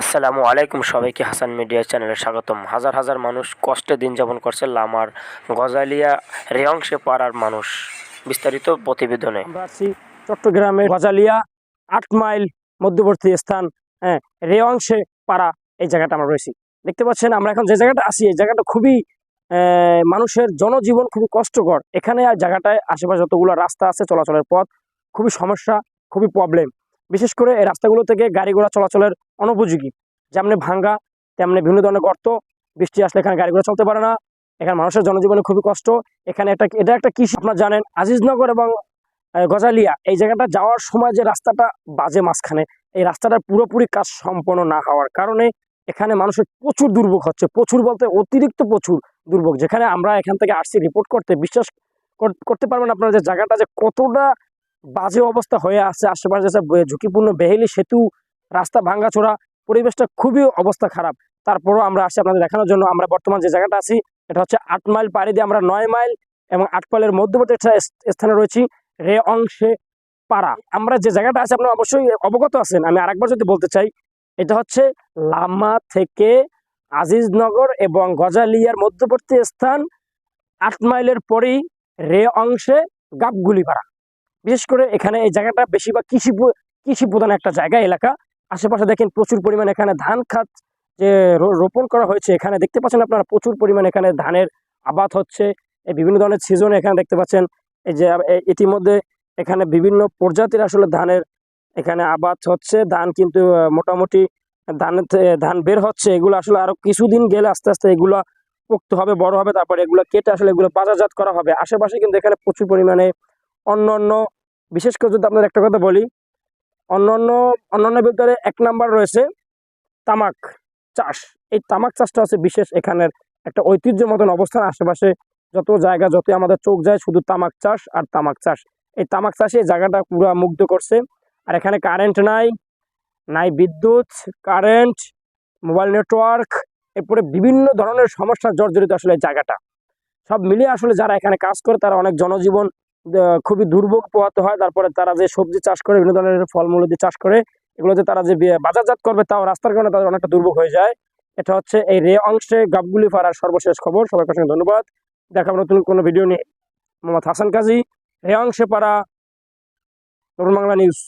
আসসালামু আলাইকুম, সবাইকে হাসান মিডিয়া চ্যানেলে স্বাগতম। হাজার হাজার মানুষ কষ্টে দিন যাপন করছে লামার গজালিয়া রেয়ংশে পাড়ার মানুষ। বিস্তারিত প্রতিবেদনে। আমরা আছি চট্টগ্রামের গজালিয়া 8 মাইল মধ্যবর্তী স্থান, হ্যাঁ, রেওয়াংশে পাড়া। এই জায়গাটা আমরা রয়েছি, দেখতে পাচ্ছেন। আমরা এখন যে জায়গাটা আছি এই জায়গাটা খুবই মানুষের জনজীবন খুবই কষ্টকর। এখানে আর জায়গাটায় আশেপাশে যতগুলো রাস্তা আছে, চলাচলের পথ খুবই সমস্যা, খুবই প্রবলেম। বিশেষ করে এই রাস্তাগুলো থেকে গাড়ি ঘোড়া চলাচলের অনুপযোগী। যেমনি ভাঙ্গা তেমনি বিভিন্ন ধরনের গর্ত। বৃষ্টি আসলে এখানে গাড়ি ঘোড়া চলতে পারে না। এখানে মানুষের জনজীবনে খুবই কষ্ট। এখানে এটা একটা কৃষি, আপনারা জানেন আজিজনগর এবং গজালিয়া এই জায়গাটা যাওয়ার সময় যে রাস্তাটা বাজে মাঝখানে, এই রাস্তাটার পুরোপুরি কাজ সম্পন্ন না হওয়ার কারণে এখানে মানুষের প্রচুর দুর্ভোগ হচ্ছে। প্রচুর বলতে অতিরিক্ত প্রচুর দুর্ভোগ। যেখানে আমরা এখান থেকে আসছি রিপোর্ট করতে, বিশ্বাস করতে পারবেন আপনারা যে জায়গাটা যে কতটা বাজে অবস্থা হয়ে আছে। আশেপাশে ঝুঁকিপূর্ণ বেহেলি সেতু, রাস্তা ভাঙ্গাচোরা, পরিবেশটা খুবই অবস্থা খারাপ। তারপরও আমরা আসছি আপনাদের দেখানোর জন্য। আমরা বর্তমান যে জায়গাটা আছি এটা হচ্ছে 8 মাইল পাড়ি দিয়ে আমরা 9 মাইল এবং 8 মাইলের মধ্যবর্তী একটা স্থানে রয়েছি, রেওয়াংশে পাড়া। আমরা যে জায়গাটা আছে আপনারা অবশ্যই অবগত আছেন। আমি আরেকবার যদি বলতে চাই, এটা হচ্ছে লামা থেকে আজিজনগর এবং গজালিয়ার মধ্যবর্তী স্থান। 8 মাইলের পরেই রেওয়াংশে গাবগুলি পাড়া। বিশেষ করে এখানে এই জায়গাটা বেশিরভাগ কৃষি প্রধান একটা জায়গা, এলাকা। আশেপাশে দেখেন প্রচুর পরিমাণে এখানে ধান খাত যে রোপণ করা হয়েছে। এখানে দেখতে পাচ্ছেন আপনারা প্রচুর পরিমাণে এখানে ধানের আবাদ হচ্ছে। এই বিভিন্ন ধরনের সিজনে এখানে দেখতে পাচ্ছেন এই যে ইতিমধ্যে এখানে বিভিন্ন প্রজাতির আসলে ধানের এখানে আবাদ হচ্ছে। ধান কিন্তু মোটামুটি ধান বের হচ্ছে। এগুলো আসলে আরো কিছুদিন গেলে আস্তে আস্তে এগুলো পোক্ত হবে, বড় হবে, তারপরে এগুলো কেটে আসলে এগুলো বাজারজাত করা হবে। আশেপাশে কিন্তু এখানে প্রচুর পরিমাণে অন্যান্য, বিশেষ করে যদি আপনার একটা কথা বলি, অন্যান্য ভিতরে 1 নাম্বার রয়েছে তামাক চাষ। এই তামাক চাষটা হচ্ছে বিশেষ এখানের একটা ঐতিহ্য মতন অবস্থান। আশেপাশে যত জায়গা, যত আমাদের চোখ যায়, শুধু তামাক চাষ আর তামাক চাষ। এই তামাক চাষে এই জায়গাটা পুরো মুগ্ধ করছে। আর এখানে কারেন্ট নাই বিদ্যুৎ, কারেন্ট, মোবাইল নেটওয়ার্ক, এরপরে বিভিন্ন ধরনের সমস্যা জর্জরিত আসলে এই জায়গাটা। সব মিলিয়ে আসলে যারা এখানে কাজ করে তারা অনেক জনজীবন খুবই দুর্ভোগ পোহাতে হয়। তারপরে তারা যে সবজি চাষ করে, বিভিন্ন ধরনের ফলমূল দিয়ে চাষ করে, এগুলোতে তারা যে বাজারজাত করবে তাও রাস্তার কারণে তাদের অনেকটা দুর্ভোগ হয়ে যায়। এটা হচ্ছে এই রেওয়াংশে গাবগুলি পাড়ার সর্বশেষ খবর। সবাইকে অসংখ্য ধন্যবাদ। দেখাবো নতুন কোনো ভিডিও নিয়ে। মোহাম্মদ হাসান কাজী, রেওয়াংশে পাড়া, তরুণ বাংলা নিউজ।